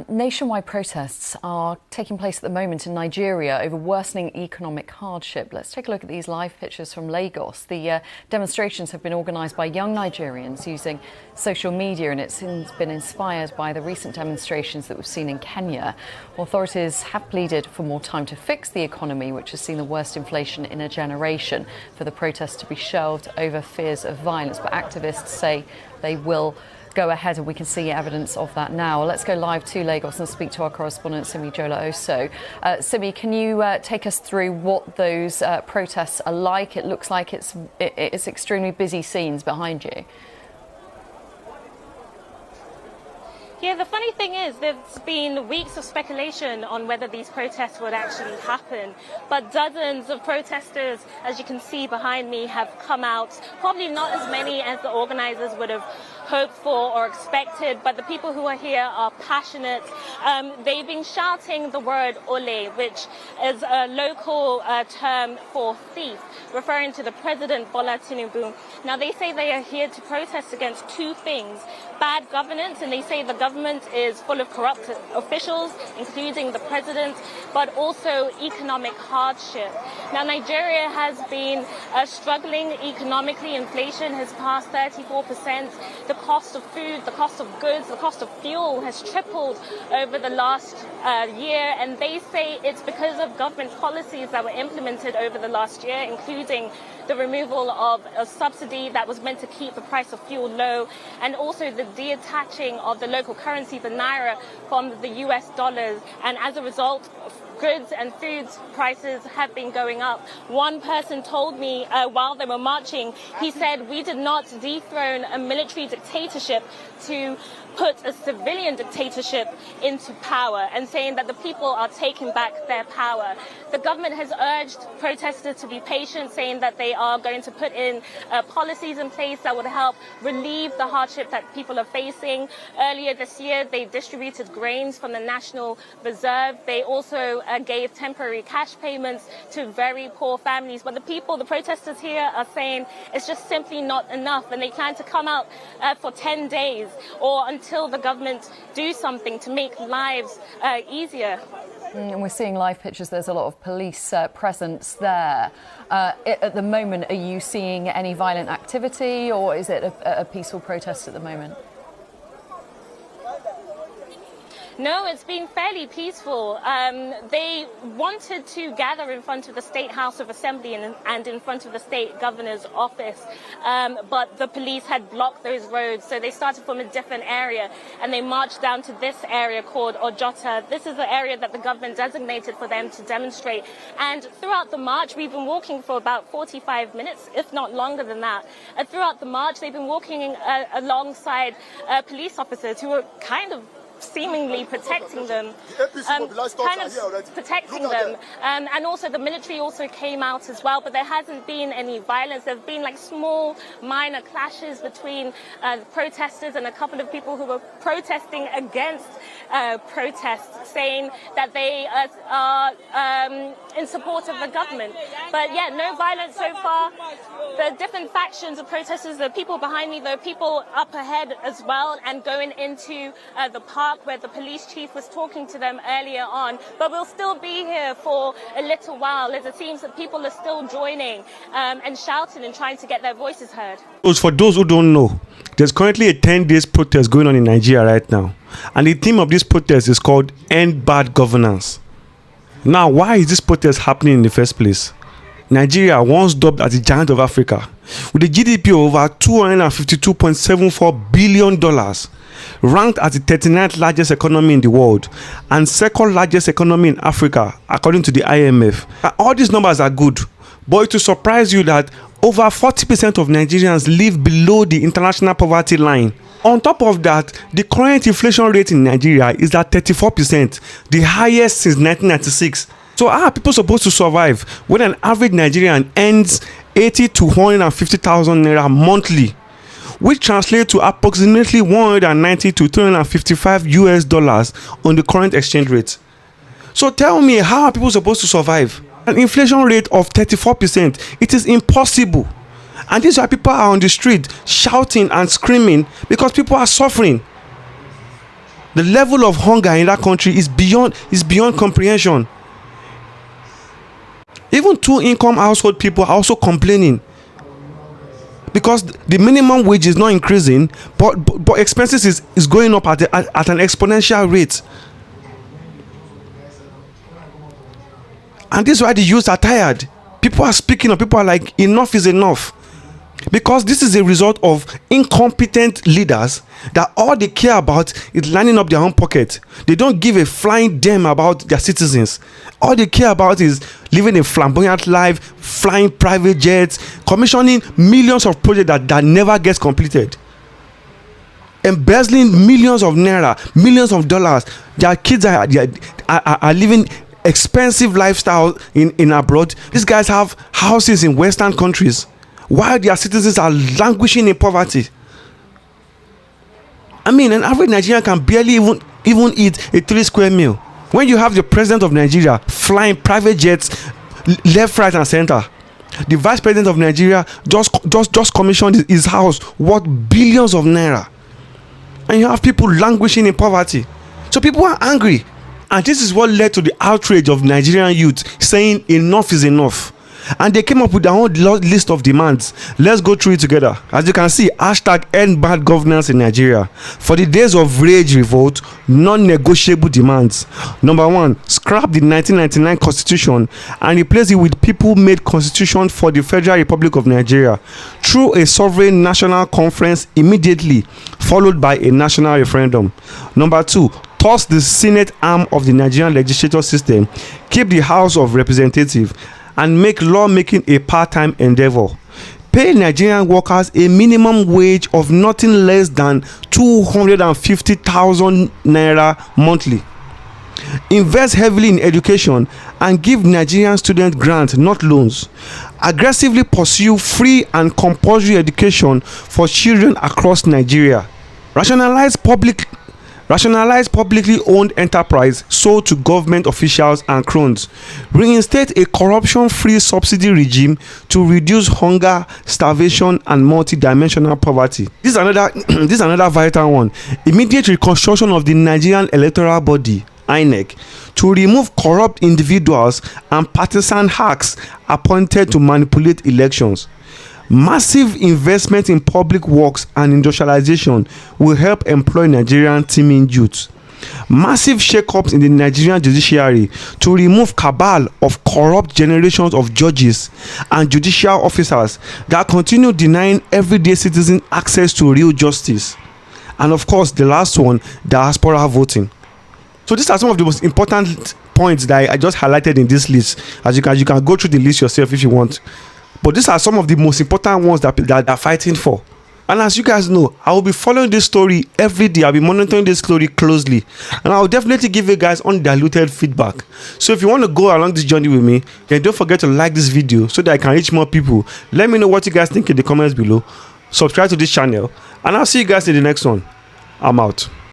Nationwide protests are taking place at the moment in Nigeria over worsening economic hardship. Let's take a look at these live pictures from Lagos. The demonstrations have been organised by young Nigerians using social media, and it's been inspired by the recent demonstrations that we've seen in Kenya. Authorities have pleaded for more time to fix the economy, which has seen the worst inflation in a generation, for the protests to be shelved over fears of violence. But activists say they will go ahead, and we can see evidence of that now. Let's go live to Lagos and speak to our correspondent Simi Jola Oso. Simi, can you take us through what those protests are like? It looks like it's extremely busy scenes behind you. Yeah, the funny thing is there's been weeks of speculation on whether these protests would actually happen, but dozens of protesters, as you can see behind me, have come out. Probably not as many as the organizers would have hoped for or expected, but the people who are here are passionate. They've been shouting the word ole, which is a local term for thief, referring to the President Bola Tinubu. Now, they say they are here to protest against two things: bad governance, and they say the government is full of corrupt officials, including the president, but also economic hardship. Now, Nigeria has been struggling economically. Inflation has passed 34%. The cost of food, the cost of goods, the cost of fuel has tripled over the last year, and they say it's because of government policies that were implemented over the last year, including the removal of a subsidy that was meant to keep the price of fuel low, and also the detaching of the local currency, the naira, from the US dollars. And as a result, goods and food prices have been going up. One person told me while they were marching, he said, "We did not dethrone a military dictatorship to put a civilian dictatorship into power," and saying that the people are taking back their power. The government has urged protesters to be patient, saying that they are going to put in policies in place that would help relieve the hardship that people are facing. Earlier this year, they distributed grains from the National Reserve. They also gave temporary cash payments to very poor families. But the protesters here are saying it's just simply not enough, and they plan to come out for 10 days or until the government do something to make lives easier. And we're seeing live pictures. There's a lot of police presence there. At the moment, are you seeing any violent activity, or is it a peaceful protest at the moment? No, it's been fairly peaceful. They wanted to gather in front of the State House of Assembly and in front of the State Governor's office, but the police had blocked those roads, so they started from a different area, and they marched down to this area called Ojota. This is the area that the government designated for them to demonstrate. And throughout the march, we've been walking for about 45 minutes, if not longer than that. Throughout the march, they've been walking alongside police officers who were kind of seemingly protecting them, and also the military also came out as well, but there hasn't been any violence. There's been like small minor clashes between protesters and a couple of people who were protesting against protests, saying that they are in support of the government. But yeah, no violence so far. The different factions of protesters, the people behind me, there are people up ahead as well, and going into the park where the police chief was talking to them earlier on. But we'll still be here for a little while, as it seems that people are still joining and shouting and trying to get their voices heard. For those who don't know, there's currently a 10-day protest going on in Nigeria right now. And the theme of this protest is called End Bad Governance. Now, why is this protest happening in the first place? Nigeria, once dubbed as the giant of Africa, with a GDP of over $252.74 billion, ranked as the 39th largest economy in the world and second largest economy in Africa, according to the IMF. All these numbers are good, but it will surprise you that over 40% of Nigerians live below the international poverty line. On top of that, the current inflation rate in Nigeria is at 34%, the highest since 1996. So how are people supposed to survive when an average Nigerian earns 80 to 150,000 naira monthly, which translates to approximately 190 to 355 US dollars on the current exchange rate? So tell me, how are people supposed to survive? An inflation rate of 34%, it is impossible. And these are people are on the street shouting and screaming because people are suffering. The level of hunger in that country is beyond comprehension. Even two-income household people are also complaining because the minimum wage is not increasing, but expenses is going up at an exponential rate. And this is why the youths are tired. People are speaking up. People are like, enough is enough. Because this is a result of incompetent leaders that all they care about is lining up their own pocket. They don't give a flying damn about their citizens. All they care about is living a flamboyant life, flying private jets, commissioning millions of projects that never gets completed, embezzling millions of naira, millions of dollars. Their kids are living expensive lifestyle in abroad. These guys have houses in Western countries while their citizens are languishing in poverty. I mean, an average Nigerian can barely even eat a 3 square meal. When you have the president of Nigeria flying private jets left, right, and center, the vice president of Nigeria just commissioned his house worth billions of naira, and you have people languishing in poverty. So people are angry, and this is what led to the outrage of Nigerian youth saying enough is enough. And they came up with their own list of demands. Let's go through it together. As you can see, hashtag end bad governance in Nigeria. For the days of rage revolt, non-negotiable demands. Number 1, scrap the 1999 constitution and replace it with people-made constitution for the Federal Republic of Nigeria through a sovereign national conference immediately, followed by a national referendum. Number 2, toss the Senate arm of the Nigerian legislature system, keep the House of Representatives, and make lawmaking a part-time endeavor. Pay Nigerian workers a minimum wage of nothing less than 250,000 naira monthly. Invest heavily in education and give Nigerian students grants, not loans. Aggressively pursue free and compulsory education for children across Nigeria. Rationalize publicly owned enterprise sold to government officials and cronies. Reinstate a corruption-free subsidy regime to reduce hunger, starvation, and multi-dimensional poverty. This is another vital one. Immediate reconstruction of the Nigerian electoral body, INEC, to remove corrupt individuals and partisan hacks appointed to manipulate elections. Massive investment in public works and industrialization will help employ Nigerian teeming youth. Massive shake-ups in the Nigerian judiciary to remove cabal of corrupt generations of judges and judicial officers that continue denying everyday citizens access to real justice. And of course, the last one, diaspora voting. So these are some of the most important points that I just highlighted in this list. As you can go through the list yourself if you want. But these are some of the most important ones that are fighting for. And as you guys know, I will be following this story every day. I'll be monitoring this story closely. And I'll definitely give you guys undiluted feedback. So if you want to go along this journey with me, then don't forget to like this video so that I can reach more people. Let me know what you guys think in the comments below. Subscribe to this channel. And I'll see you guys in the next one. I'm out.